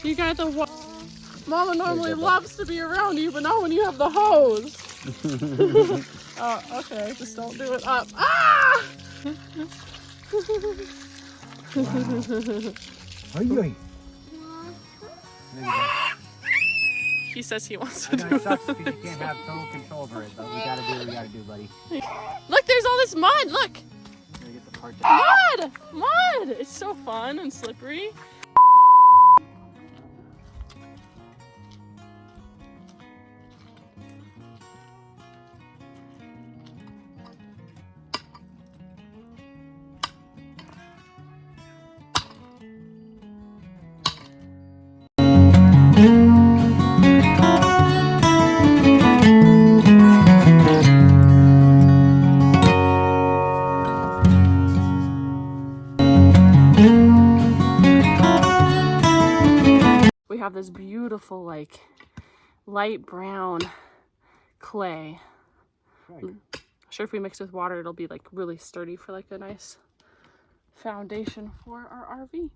You got the Mama normally loves to be around you, but not when you have the hose. Oh, okay, just don't do it up. Ah! He says he wants to do it. Sucks because you can't have total control over it, but we gotta do what we gotta do, buddy. Look, there's all this mud. Look, Gotta get the part that mud. It's so fun and slippery. We have this beautiful, like, light brown clay. I'm sure if we mix with water, it'll be like really sturdy for like a nice foundation for our RV.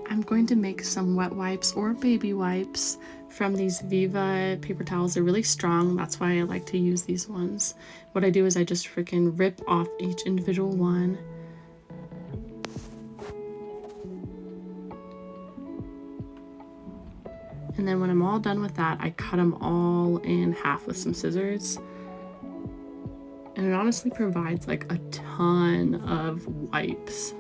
I'm going to make some wet wipes or baby wipes from these Viva paper towels. They're really strong. That's why I like to use these ones. What I do is I just freaking rip off each individual one. And then when I'm all done with that, I cut them all in half with some scissors. And it honestly provides like a ton of wipes.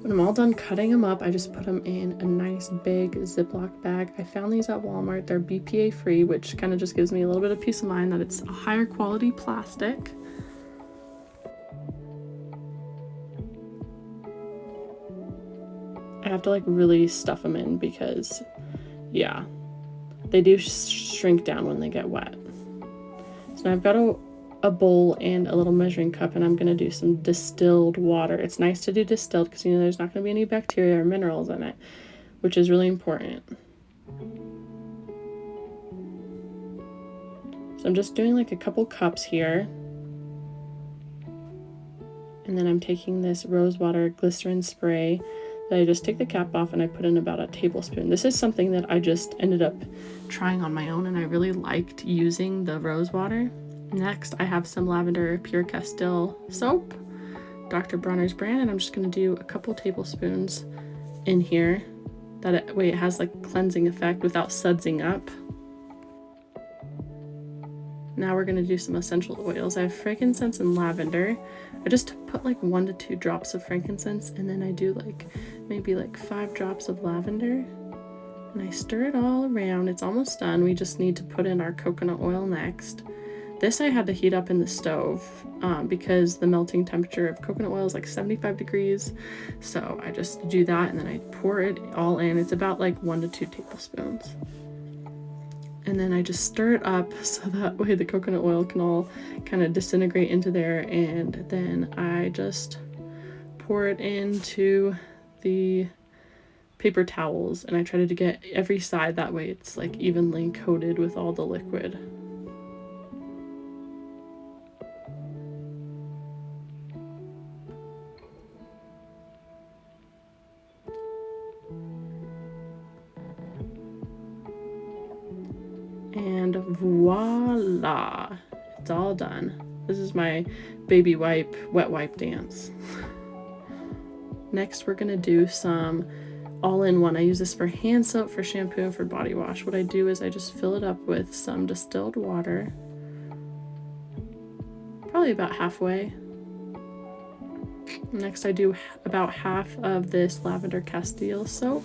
When I'm all done cutting them up, I just put them in a nice big Ziploc bag. I found these at Walmart. They're BPA free, which kind of just gives me a little bit of peace of mind that it's a higher quality plastic. I have to like really stuff them in because, yeah, they do shrink down when they get wet. So now I've got a bowl and a little measuring cup, and I'm going to do some distilled water. It's nice to do distilled because you know there's not going to be any bacteria or minerals in it, which is really important. So I'm just doing like a couple cups here. And then I'm taking this rose water glycerin spray that I just take the cap off and I put in about a tablespoon. This is something that I just ended up trying on my own, and I really liked using the rose water. Next, I have some lavender pure Castile soap, Dr. Bronner's brand, and I'm just going to do a couple tablespoons in here. That way it has like cleansing effect without sudsing up. Now we're going to do some essential oils. I have frankincense and lavender. I just put like 1 to 2 drops of frankincense, and then I do like maybe like 5 drops of lavender. And I stir it all around. It's almost done. We just need to put in our coconut oil next. This I had to heat up in the stove because the melting temperature of coconut oil is like 75 degrees. So I just do that and then I pour it all in. It's about like 1 to 2 tablespoons. And then I just stir it up so that way the coconut oil can all kind of disintegrate into there. And then I just pour it into the paper towels, and I try to get every side, that way it's like evenly coated with all the liquid. And voila, it's all done. This is my baby wipe, wet wipe dance. Next, we're gonna do some all-in-one. I use this for hand soap, for shampoo, and for body wash. What I do is I just fill it up with some distilled water, probably about halfway. Next, I do about half of this lavender Castile soap.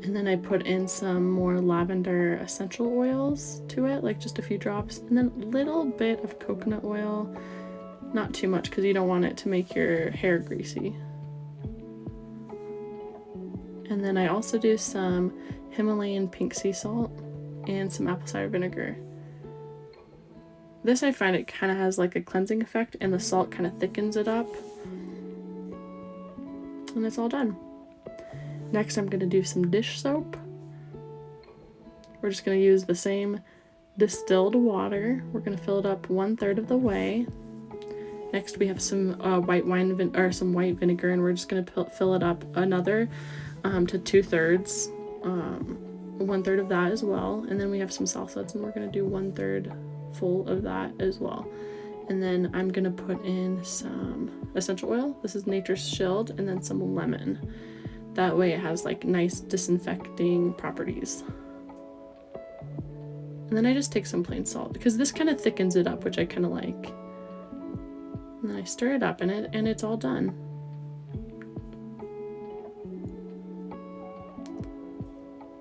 And then I put in some more lavender essential oils to it, like just a few drops, and then a little bit of coconut oil, not too much because you don't want it to make your hair greasy. And then I also do some Himalayan pink sea salt and some apple cider vinegar. This, I find it kind of has like a cleansing effect, and the salt kind of thickens it up. And it's all done. Next, I'm going to do some dish soap. We're just going to use the same distilled water. We're going to fill it up 1/3 of the way. Next, we have some white vinegar, and we're just going to fill it up another to 2/3, 1/3 of that as well. And then we have some salsas, and we're going to do 1/3 full of that as well. And then I'm going to put in some essential oil. This is Nature's Shield, and then some lemon. That way it has like nice disinfecting properties. And then I just take some plain salt because this kind of thickens it up, which I kind of like. And then I stir it up in it, and it's all done.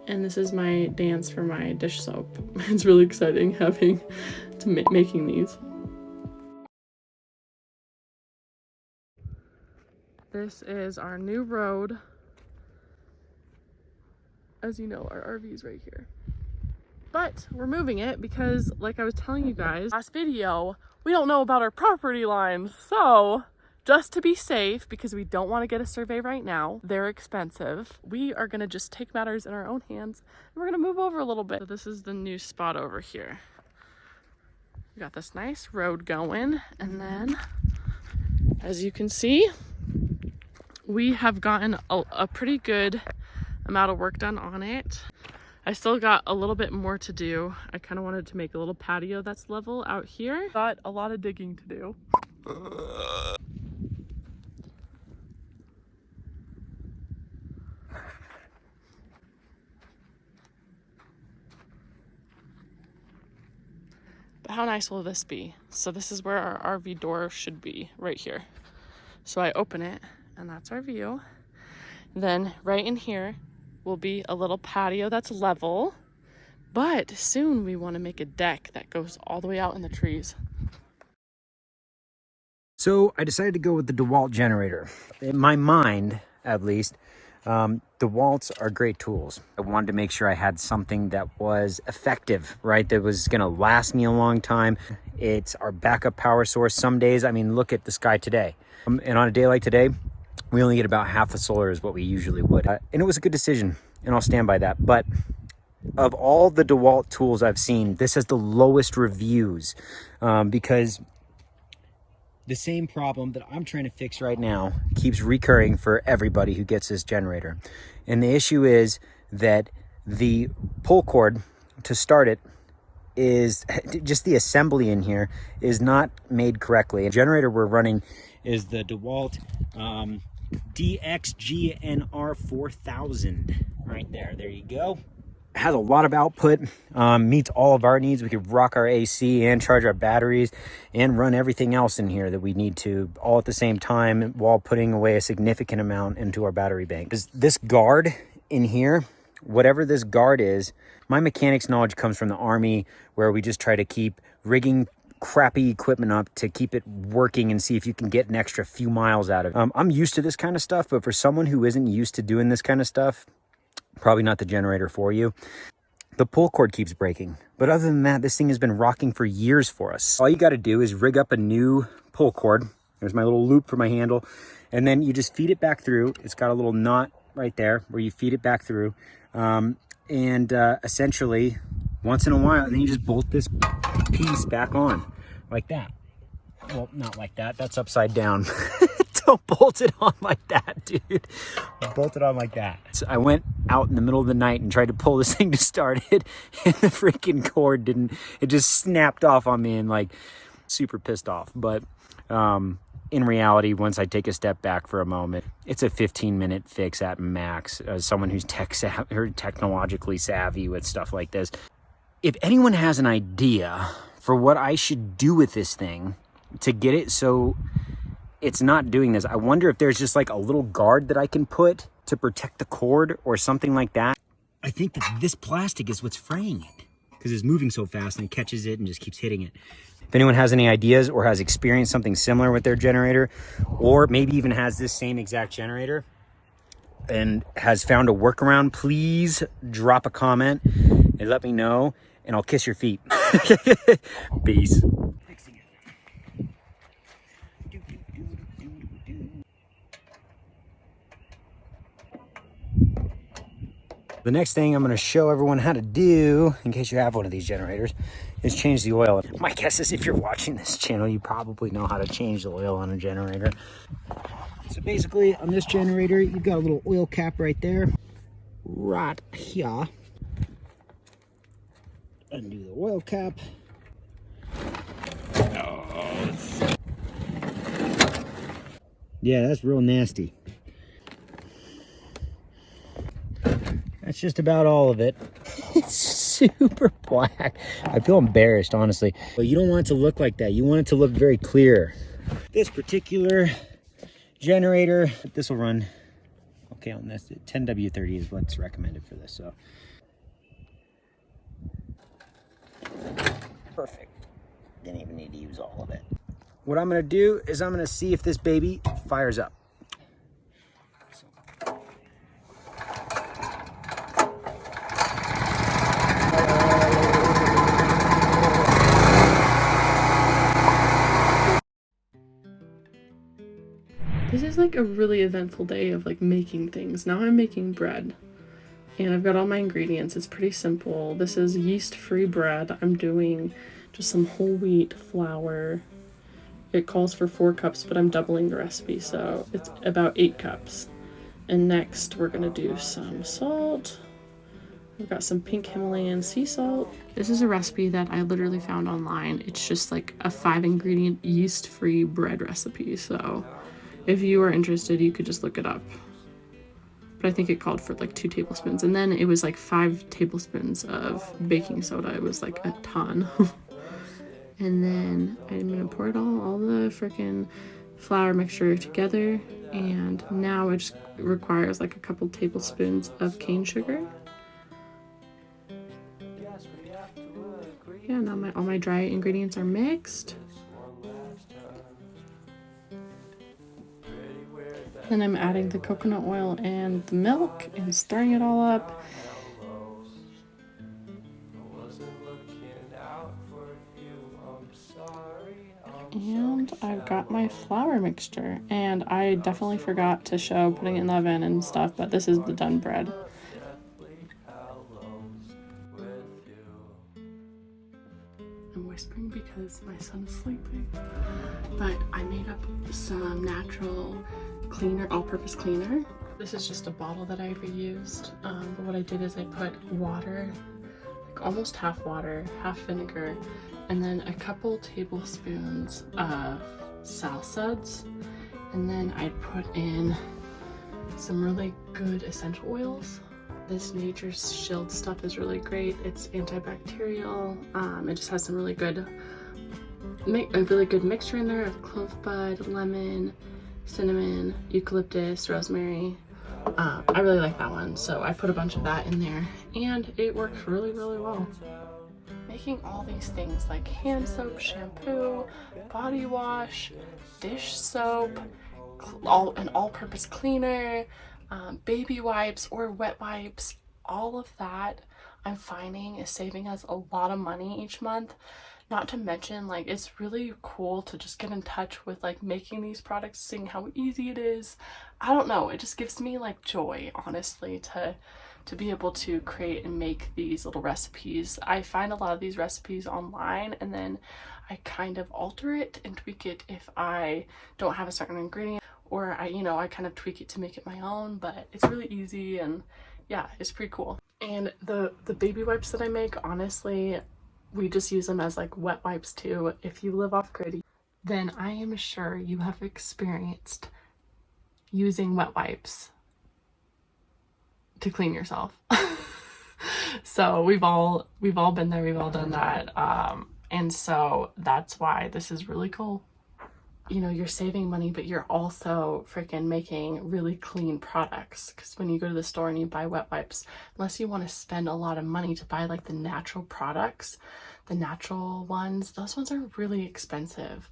And this is my dance for my dish soap. It's really exciting having to making these. This is our new road. As you know, our RV's right here. But we're moving it because, like I was telling you guys last video, we don't know about our property lines. So just to be safe, because we don't want to get a survey right now, they're expensive, we are going to just take matters in our own hands, and we're going to move over a little bit. So this is the new spot over here. We got this nice road going, and then as you can see, we have gotten a pretty good amount of work done on it. I still got a little bit more to do. I kind of wanted to make a little patio that's level out here. Got a lot of digging to do. But how nice will this be? So this is where our RV door should be, right here. So I open it, and that's our view. Then right in here will be a little patio that's level, but soon we want to make a deck that goes all the way out in the trees. So I decided to go with the DeWalt generator. In my mind, at least, DeWalts are great tools. I wanted to make sure I had something that was effective, right? That was gonna last me a long time. It's our backup power source. Some days, I mean, look at the sky today. And on a day like today, we only get about half the solar is what we usually would. And it was a good decision, and I'll stand by that. But of all the DeWalt tools I've seen, this has the lowest reviews because the same problem that I'm trying to fix right now keeps recurring for everybody who gets this generator. And the issue is that the pull cord to start it is just the assembly in here is not made correctly. The generator we're running is the DeWalt DXGNR 4000 right there. There you go. Has a lot of output, meets all of our needs. We could rock our AC and charge our batteries and run everything else in here that we need to all at the same time while putting away a significant amount into our battery bank. This guard in here, whatever this guard is, my mechanics knowledge comes from the Army, where we just try to keep rigging crappy equipment up to keep it working and see if you can get an extra few miles out of it. I'm used to this kind of stuff, but for someone who isn't used to doing this kind of stuff, probably not the generator for you. The pull cord keeps breaking, but other than that, this thing has been rocking for years for us. All you got to do is rig up a new pull cord. There's my little loop for my handle, and then you just feed it back through. It's got a little knot right there where you feed it back through, and essentially once in a while, then you just bolt this piece back on like that. Well, not like that, that's upside down. Don't bolt it on like that, dude. Bolt it on like that. So I went out in the middle of the night and tried to pull this thing to start it, and the freaking cord didn't. It just snapped off on me, and like super pissed off. But in reality, once I take a step back for a moment, it's a 15-minute fix at max. As someone who's technologically savvy with stuff like this, if anyone has an idea for what I should do with this thing to get it so it's not doing this, I wonder if there's just like a little guard that I can put to protect the cord or something like that. I think that this plastic is what's fraying it because it's moving so fast and it catches it and just keeps hitting it. If anyone has any ideas or has experienced something similar with their generator, or maybe even has this same exact generator, and has found a workaround, please drop a comment and let me know, and I'll kiss your feet. Peace. The next thing I'm going to show everyone how to do, in case you have one of these generators, is change the oil. My guess is if you're watching this channel, you probably know how to change the oil on a generator. So basically, on this generator, you've got a little oil cap right there, right here. Undo the oil cap. Yeah, that's real nasty. That's just about all of it. It's super black. I feel embarrassed, honestly. But you don't want it to look like that. You want it to look very clear. This particular generator, this will run, okay, on this, 10W30 is what's recommended for this, so. Perfect. Didn't even need to use all of it. What I'm gonna do is I'm gonna see if this baby fires up. This is like a really eventful day of like making things. Now I'm making bread and I've got all my ingredients. It's pretty simple. This is yeast-free bread. I'm doing just some whole wheat flour. It calls for 4 cups, but I'm doubling the recipe, so it's about 8 cups. And next we're gonna do some salt. I've got some pink Himalayan sea salt. This is a recipe that I literally found online. It's just like a 5-ingredient yeast-free bread recipe, so if you are interested, you could just look it up. But I think it called for like 2 tablespoons. And then it was like 5 tablespoons of baking soda. It was like a ton. And then I'm gonna pour it all the freaking flour mixture together. And now it just requires like a couple tablespoons of cane sugar. Yeah, now all my dry ingredients are mixed. Then I'm adding the coconut oil and the milk and stirring it all up. And I've got my flour mixture. And I definitely forgot to show putting it in the oven and stuff, but this is the done bread. I'm whispering because my son is sleeping. But I made up some natural cleaner, all-purpose cleaner. This is just a bottle that I reused, but what I did is I put water, like almost half water, half vinegar, and then a couple tablespoons of sal suds, and then I put in some really good essential oils. This Nature's Shield stuff is really great. It's antibacterial. It just has some really good, a really good mixture in there of clove bud, lemon, cinnamon, eucalyptus, rosemary. I really like that one, so I put a bunch of that in there and it works really, really well. Making all these things like hand soap, shampoo, body wash, dish soap, an all-purpose cleaner, baby wipes or wet wipes, all of that I'm finding is saving us a lot of money each month. Not to mention, like, it's really cool to just get in touch with like making these products, seeing how easy it is. I don't know, it just gives me like joy, honestly, to be able to create and make these little recipes. I find a lot of these recipes online and then I kind of alter it and tweak it if I don't have a certain ingredient, or I kind of tweak it to make it my own, but it's really easy and yeah, it's pretty cool. And the baby wipes that I make, honestly, we just use them as like wet wipes too. If you live off grid, then I am sure you have experienced using wet wipes to clean yourself. So we've all been there, we've all done that. And so that's why this is really cool. You know, you're saving money, but you're also freaking making really clean products. Because when you go to the store and you buy wet wipes, unless you want to spend a lot of money to buy like the natural products, the natural ones, those ones are really expensive.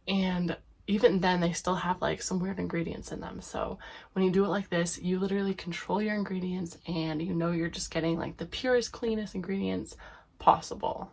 And even then they still have like some weird ingredients in them. So when you do it like this, you literally control your ingredients and you know you're just getting like the purest, cleanest ingredients possible.